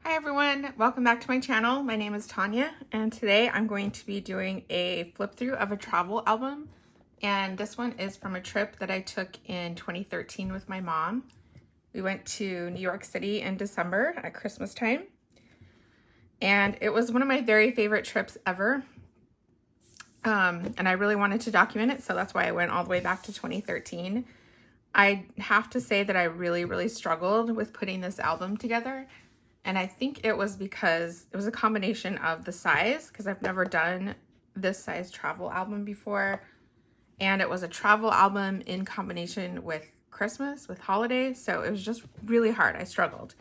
Hi everyone, welcome back to my channel. My name is Tanya and today I'm going to be doing a flip through of a travel album, and this one is from a trip that I took in 2013 with my mom. We went to New York City in December at Christmas time, and it was one of my very favorite trips ever. And I really wanted to document it, so that's why I went all the way back to 2013. I have to say that I really struggled with putting this album together. And I think it was because it was a combination of the size, because I've never done this size travel album before. And it was a travel album in combination with Christmas, with holidays. So it was just really hard. I struggled,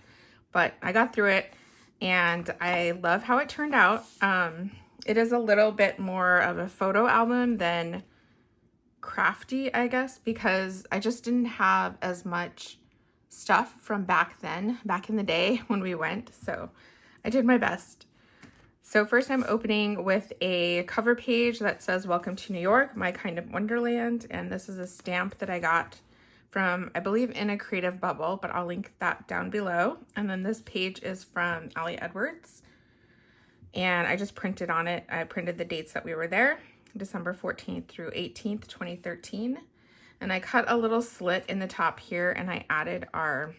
but I got through it and I love how it turned out. It is a little bit more of a photo album than crafty, I guess, because I just didn't have as much stuff from back in the day when we went, so I did my best. So first I'm opening with a cover page that says "Welcome to New York, my kind of wonderland," and this is a stamp that I got from, I believe, in a Creative Bubble, but I'll link that down below. And then this page is from Ali Edwards, and I just printed on it. I printed the dates that we were there, December 14th through 18th, 2013. And I cut a little slit in the top here and I added our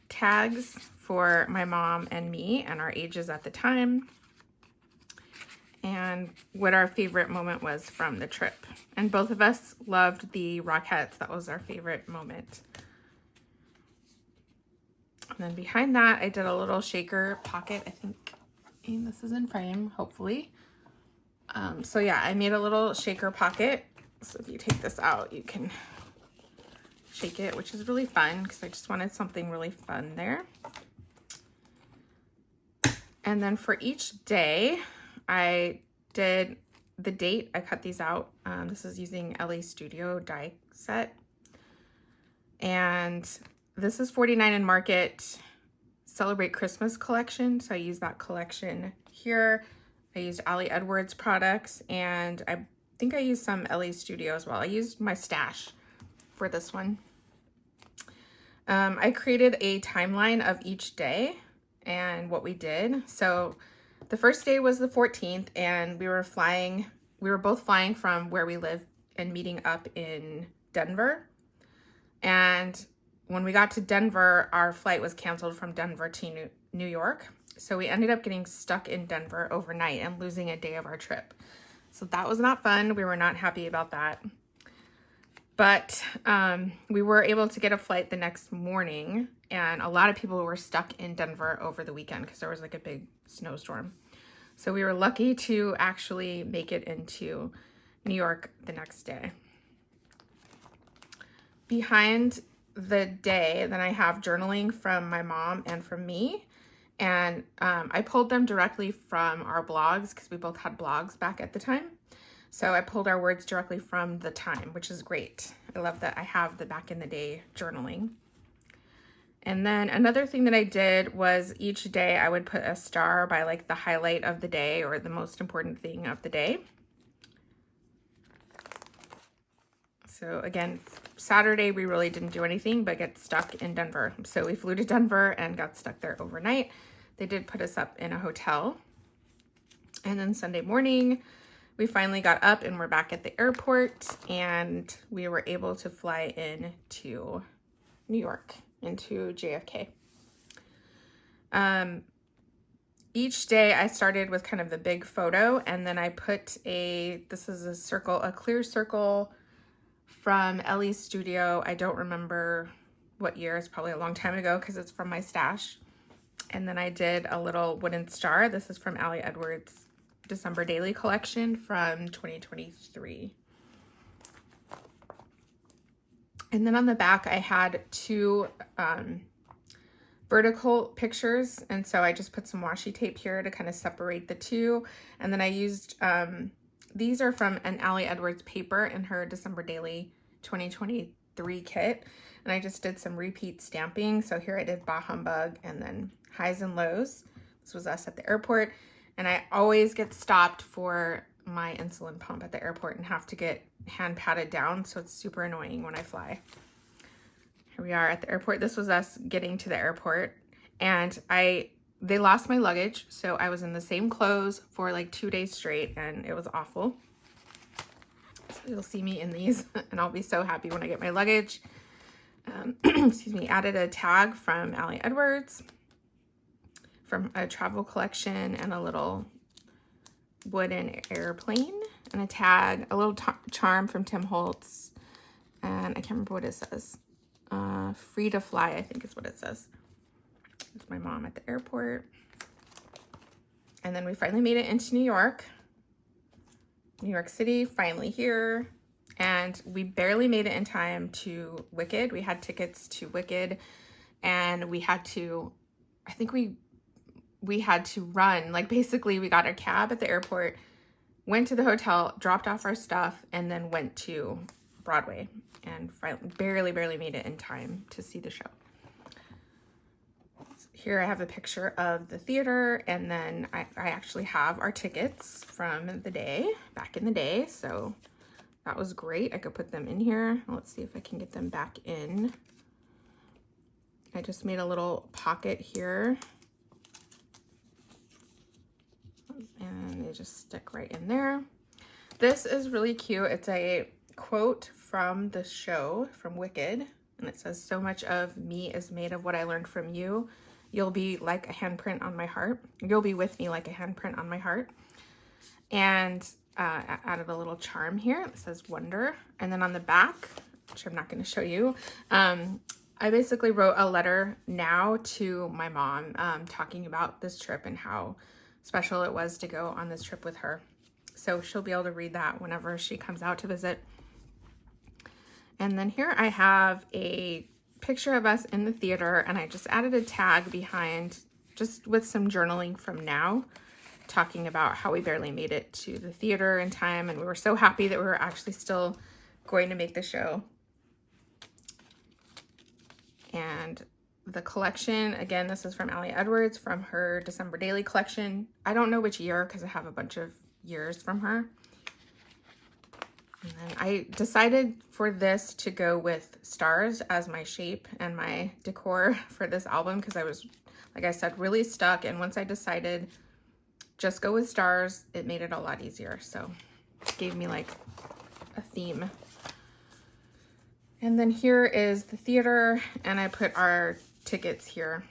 tags for my mom and me and our ages at the time and what our favorite moment was from the trip. And both of us loved the Rockettes. That was our favorite moment. And then behind that, I did a little shaker pocket. I think this is in frame, hopefully. So yeah, I made a little shaker pocket. So if you take this out, you can shake it, which is really fun because I just wanted something really fun there. And then for each day, I did the date. I cut these out. This is using LA Studio die set. And this is 49 in Market Celebrate Christmas collection. So I used that collection here. I used Ali Edwards products, and I think I used some LA Studio as well. I used my stash for this one. I created a timeline of each day and what we did. So the first day was the 14th, and we were both flying from where we live and meeting up in Denver. And when we got to Denver, our flight was canceled from Denver to New York. So we ended up getting stuck in Denver overnight and losing a day of our trip. So that was not fun. We were not happy about that. But we were able to get a flight the next morning, and a lot of people were stuck in Denver over the weekend because there was like a big snowstorm. So we were lucky to actually make it into New York the next day. Behind the day, then I have journaling from my mom and from me. And I pulled them directly from our blogs because we both had blogs back at the time. So I pulled our words directly from the time, which is great. I love that I have the back in the day journaling. And then another thing that I did was each day I would put a star by like the highlight of the day or the most important thing of the day. So again, Saturday we really didn't do anything but get stuck in Denver. So we flew to Denver and got stuck there overnight. They did put us up in a hotel. And then Sunday morning, we finally got up and we're back at the airport, and we were able to fly in to New York, into JFK. Each day I started with kind of the big photo, and then I put this is a circle, a clear circle from LA Studio. I don't remember what year. It's probably a long time ago because it's from my stash. And then I did a little wooden star. This is from Ali Edwards December Daily Collection from 2023. And then on the back, I had two vertical pictures. And so I just put some washi tape here to kind of separate the two. And then I used, these are from an Ali Edwards paper in her December Daily 2023 kit. And I just did some repeat stamping. So here I did Bah Humbug and then Highs and Lows. This was us at the airport. And I always get stopped for my insulin pump at the airport and have to get hand patted down. So it's super annoying when I fly. Here we are at the airport. This was us getting to the airport. And I they lost my luggage, so I was in the same clothes for like 2 days straight, and it was awful. So you'll see me in these, and I'll be so happy when I get my luggage. Excuse me, added a tag from Ali Edwards from a travel collection, and a little wooden airplane, and a tag, a little charm from Tim Holtz, and I can't remember what it says. Free to fly, I think is what it says. It's my mom at the airport. And then we finally made it into New York City, finally here. And we barely made it in time to Wicked. We had tickets to Wicked, and we had to, I think we had to run. Like, basically we got a cab at the airport, went to the hotel, dropped off our stuff, and then went to Broadway, and barely made it in time to see the show. Here I have a picture of the theater, and then I actually have our tickets from the day, back in the day, so that was great. I could put them in here. Let's see if I can get them back in. I just made a little pocket here, and they just stick right in there. This is really cute. It's a quote from the show, from Wicked, and it says, "So much of me is made of what I learned from you. You'll be like a handprint on my heart. You'll be with me like a handprint on my heart." And I added a little charm here. It says wonder. And then on the back, which I'm not going to show you, I basically wrote a letter now to my mom, talking about this trip and how special it was to go on this trip with her. So she'll be able to read that whenever she comes out to visit. And then here I have a picture of us in the theater, and I just added a tag behind, just with some journaling from now, talking about how we barely made it to the theater in time, and we were so happy that we were actually still going to make the show. And the collection, again, this is from Ali Edwards, from her December Daily collection. I don't know which year, because I have a bunch of years from her. And then I decided for this to go with stars as my shape and my decor for this album, because I was, like I said, really stuck. And once I decided just go with stars, it made it a lot easier. So it gave me like a theme. And then here is the theater, and I put our tickets here,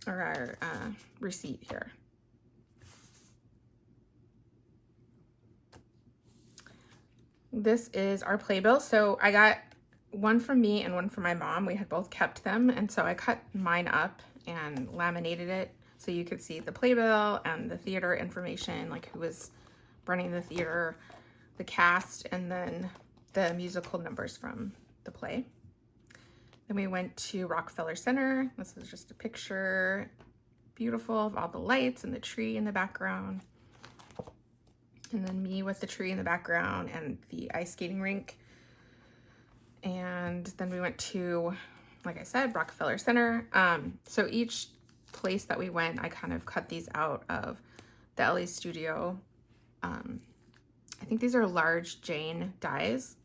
or our receipt here. This is our playbill. So I got one from me and one from my mom. We had both kept them, and so I cut mine up and laminated it so you could see the playbill and the theater information, like who was running the theater, the cast, and then the musical numbers from the play. Then we went to Rockefeller Center. This is just a picture, beautiful, of all the lights and the tree in the background. And then me with the tree in the background and the ice skating rink. And then we went to, like I said, Rockefeller Center. So each place that we went, I kind of cut these out of the LA studio. I think these are large Jane dies.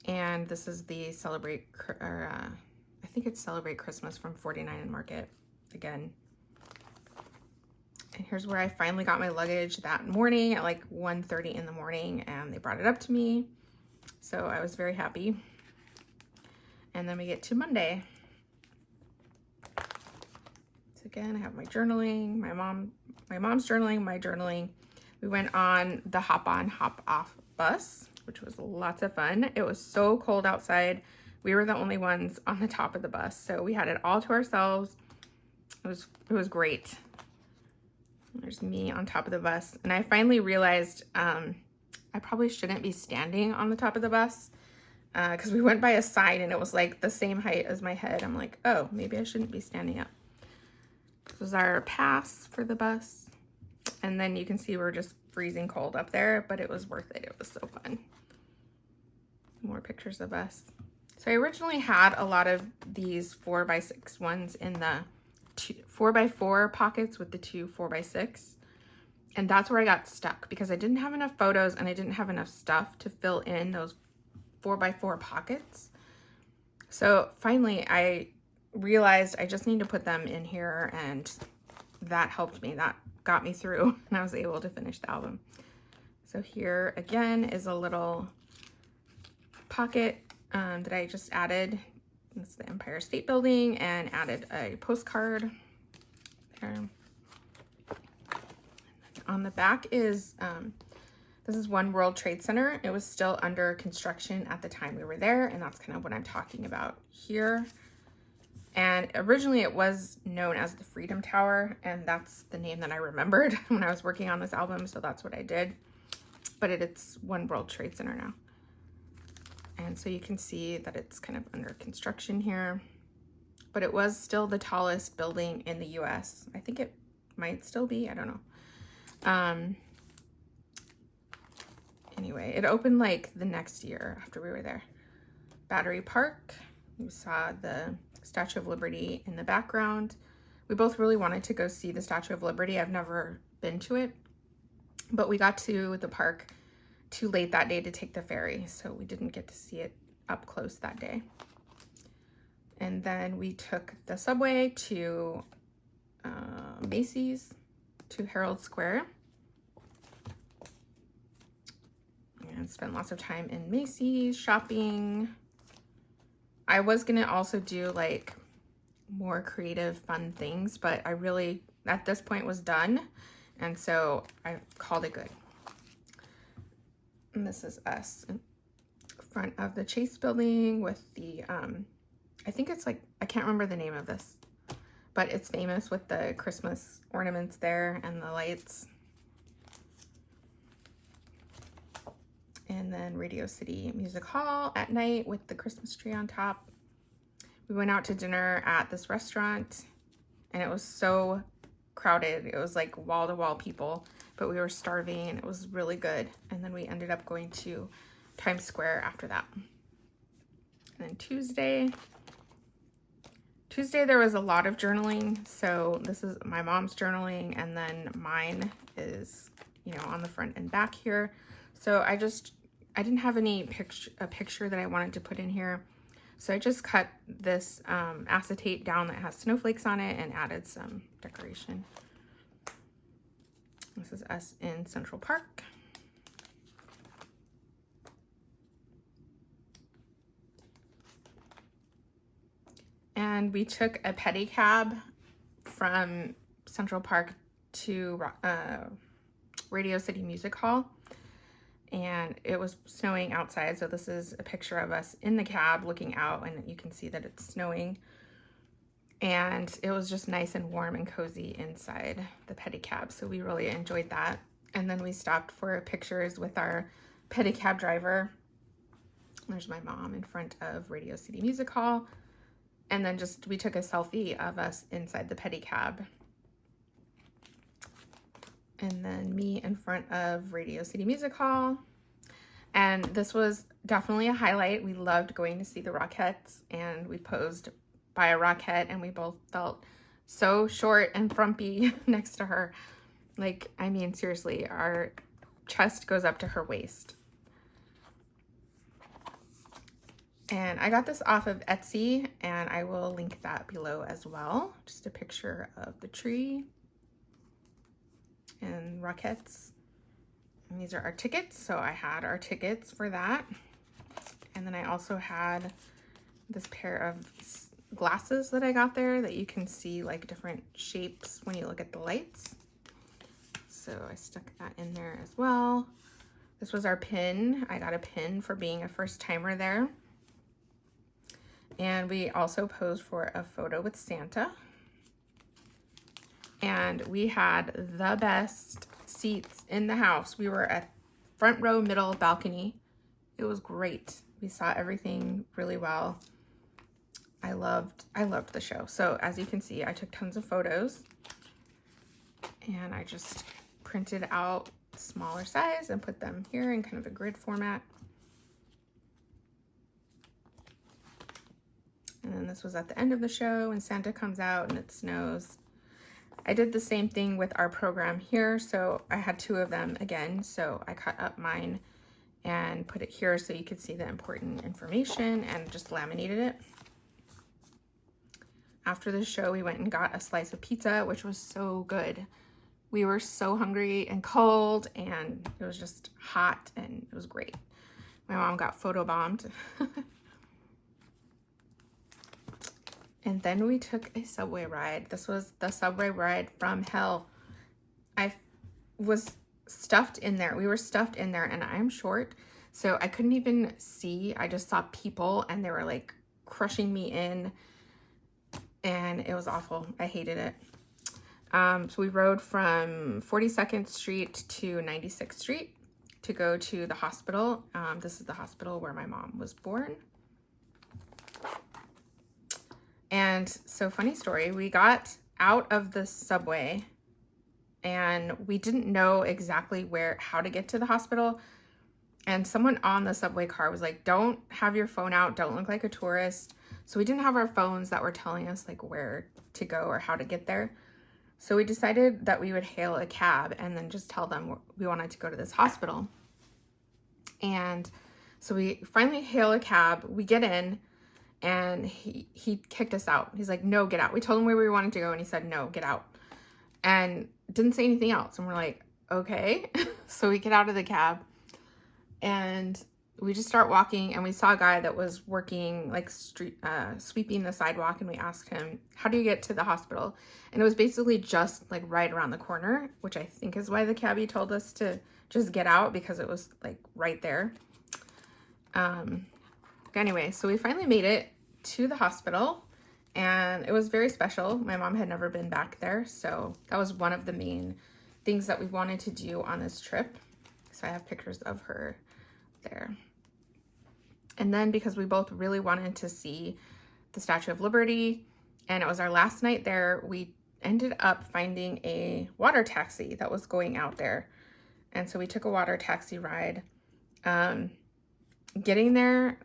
And this is the I think it's Celebrate Christmas from 49 and Market again. And here's where I finally got my luggage that morning at like 1:30 in the morning, and they brought it up to me. So I was very happy. And then we get to Monday. So again, I have my journaling, my mom's journaling, my journaling. We went on the hop on, hop off bus, which was lots of fun. It was so cold outside. We were the only ones on the top of the bus, so we had it all to ourselves. It was great. There's me on top of the bus, and I finally realized I probably shouldn't be standing on the top of the bus, because we went by a sign and it was like the same height as my head. I'm like, oh, maybe I shouldn't be standing up. This was our pass for the bus, and then you can see we're just freezing cold up there, but it was worth it. It was so fun. More pictures of us. So I originally had a lot of these 4x6 ones in the 4x4 pockets with the two 4x6, and that's where I got stuck because I didn't have enough photos and I didn't have enough stuff to fill in those 4x4 pockets. So finally I realized I just need to put them in here, and that helped me. That got me through, and I was able to finish the album. So here again is a little pocket that I just added. It's the Empire State Building, and added a postcard there. On the back is, this is One World Trade Center. It was still under construction at the time we were there, and that's kind of what I'm talking about here. And originally it was known as the Freedom Tower, and that's the name that I remembered when I was working on this album, so that's what I did. But it's One World Trade Center now. And so you can see that it's kind of under construction here. But it was still the tallest building in the US. I think it might still be, I don't know. Anyway, it opened like the next year after we were there. Battery Park, you saw the Statue of Liberty in the background. We both really wanted to go see the Statue of Liberty. I've never been to it, but we got to the park too late that day to take the ferry, so we didn't get to see it up close that day. And then we took the subway to Macy's, to Herald Square, and spent lots of time in Macy's shopping. I was gonna also do like more creative, fun things, but I really, at this point, was done, and so I called it good. And this is us in front of the Chase building with the, I think it's like, I can't remember the name of this, but it's famous with the Christmas ornaments there and the lights. And then Radio City Music Hall at night with the Christmas tree on top. We went out to dinner at this restaurant, and it was so crowded. It was like wall-to-wall people, but we were starving, and it was really good. And then we ended up going to Times Square after that. And then Tuesday there was a lot of journaling. So this is my mom's journaling, and then mine is, you know, on the front and back here. So I didn't have any picture that I wanted to put in here. So I just cut this acetate down that has snowflakes on it and added some decoration. This is us in Central Park. And we took a pedicab from Central Park to Radio City Music Hall. And it was snowing outside, so this is a picture of us in the cab looking out, and you can see that it's snowing. And it was just nice and warm and cozy inside the pedicab, so we really enjoyed that. And then we stopped for pictures with our pedicab driver. There's my mom in front of Radio City Music Hall. And then we took a selfie of us inside the pedicab. And then me in front of Radio City Music Hall. And this was definitely a highlight. We loved going to see the Rockettes, and we posed by a Rockette, and we both felt so short and frumpy next to her. Like, I mean, seriously, our chest goes up to her waist. And I got this off of Etsy, and I will link that below as well. Just a picture of the tree and Rockettes. And these are our tickets, so I had our tickets for that. And then I also had this pair of glasses that I got there that you can see like different shapes when you look at the lights. So I stuck that in there as well. This was our pin. I got a pin for being a first timer there. And we also posed for a photo with Santa. And we had the best seats in the house. We were at front row, middle, balcony. It was great. We saw everything really well. I loved the show. So as you can see, I took tons of photos, and I just printed out smaller size and put them here in kind of a grid format. And then this was at the end of the show, and Santa comes out and it snows. I did the same thing with our program here, so I had two of them again, so I cut up mine and put it here so you could see the important information and just laminated it. after the show, we went and got a slice of pizza, which was so good. We were so hungry and cold, and it was just hot, and it was great. My mom got photobombed. And then we took a subway ride. This was the subway ride from hell. I was stuffed in there. We were stuffed in there, and I'm short, so I couldn't even see. I just saw people, and they were like crushing me in, and it was awful. I hated it. So we rode from 42nd Street to 96th Street to go to the hospital. This is the hospital where my mom was born. And so, funny story, we got out of the subway and we didn't know exactly how to get to the hospital. And someone on the subway car was like, don't have your phone out, don't look like a tourist. So we didn't have our phones that were telling us like where to go or how to get there. So we decided that we would hail a cab and then just tell them we wanted to go to this hospital. And so we finally hail a cab, we get in, and he kicked us out. He's like, no, get out. We told him where we wanted to go, and he said, no, get out. And didn't say anything else. And we're like, okay. So we get out of the cab, and we just start walking, and we saw a guy that was working, like, sweeping the sidewalk, and we asked him, how do you get to the hospital? And it was basically just, like, right around the corner, which I think is why the cabbie told us to just get out, because it was, like, right there. Anyway, so we finally made it to the hospital, and it was very special. My mom had never been back there, so that was one of the main things that we wanted to do on this trip. So I have pictures of her there. And then because we both really wanted to see the Statue of Liberty, and it was our last night there, we ended up finding a water taxi that was going out there. And so we took a water taxi ride. Getting there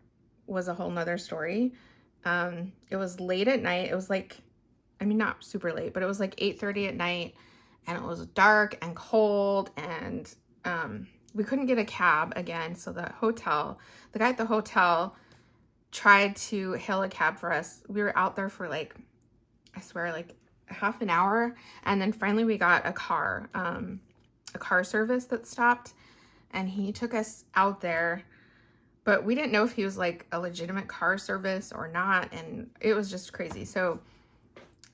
was a whole nother story. It was late at night. It was like, I mean, not super late, but it was like 8:30 at night, and it was dark and cold, and we couldn't get a cab again. So the guy at the hotel tried to hail a cab for us. We were out there for like, I swear, like half an hour. And then finally we got a car service that stopped, and he took us out there. But we didn't know if he was like a legitimate car service or not. And it was just crazy. So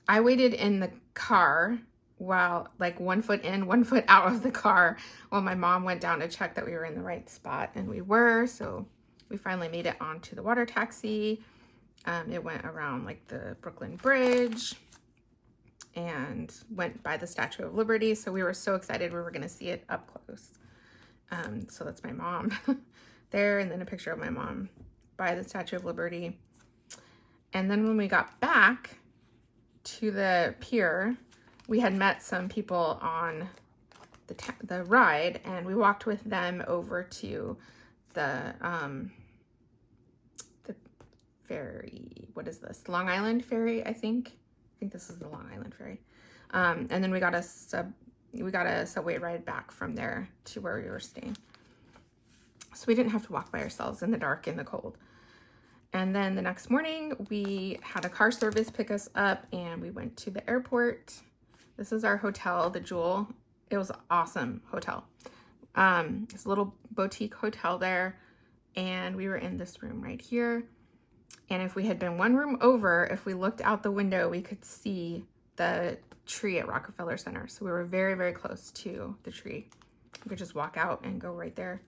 I waited in the car while, like, 1 foot in, 1 foot out of the car, while my mom went down to check that we were in the right spot. And we were. So we finally made it onto the water taxi. It went around like the Brooklyn Bridge and went by the Statue of Liberty. So we were so excited we were going to see it up close. So that's my mom there, and then a picture of my mom by the Statue of Liberty. And then when we got back to the pier, we had met some people on the ride, and we walked with them over to the ferry. What is this? Long Island Ferry, I think. I think this is the Long Island Ferry. And then we got a subway ride back from there to where we were staying. So we didn't have to walk by ourselves in the dark and the cold. And then the next morning, we had a car service pick us up, and we went to the airport. This is our hotel, the Jewel. It was an awesome hotel. It's a little boutique hotel there, and we were in this room right here. And if we had been one room over, if we looked out the window, we could see the tree at Rockefeller Center. So we were very, very close to the tree. We could just walk out and go right there.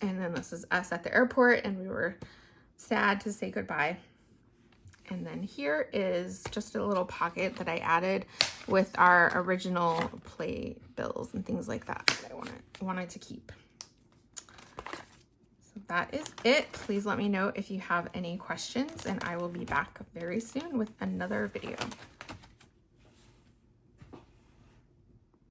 And then this is us at the airport, and we were sad to say goodbye. And then here is just a little pocket that I added with our original play bills and things like that I wanted to keep. So that is it. Please let me know if you have any questions, and I will be back very soon with another video.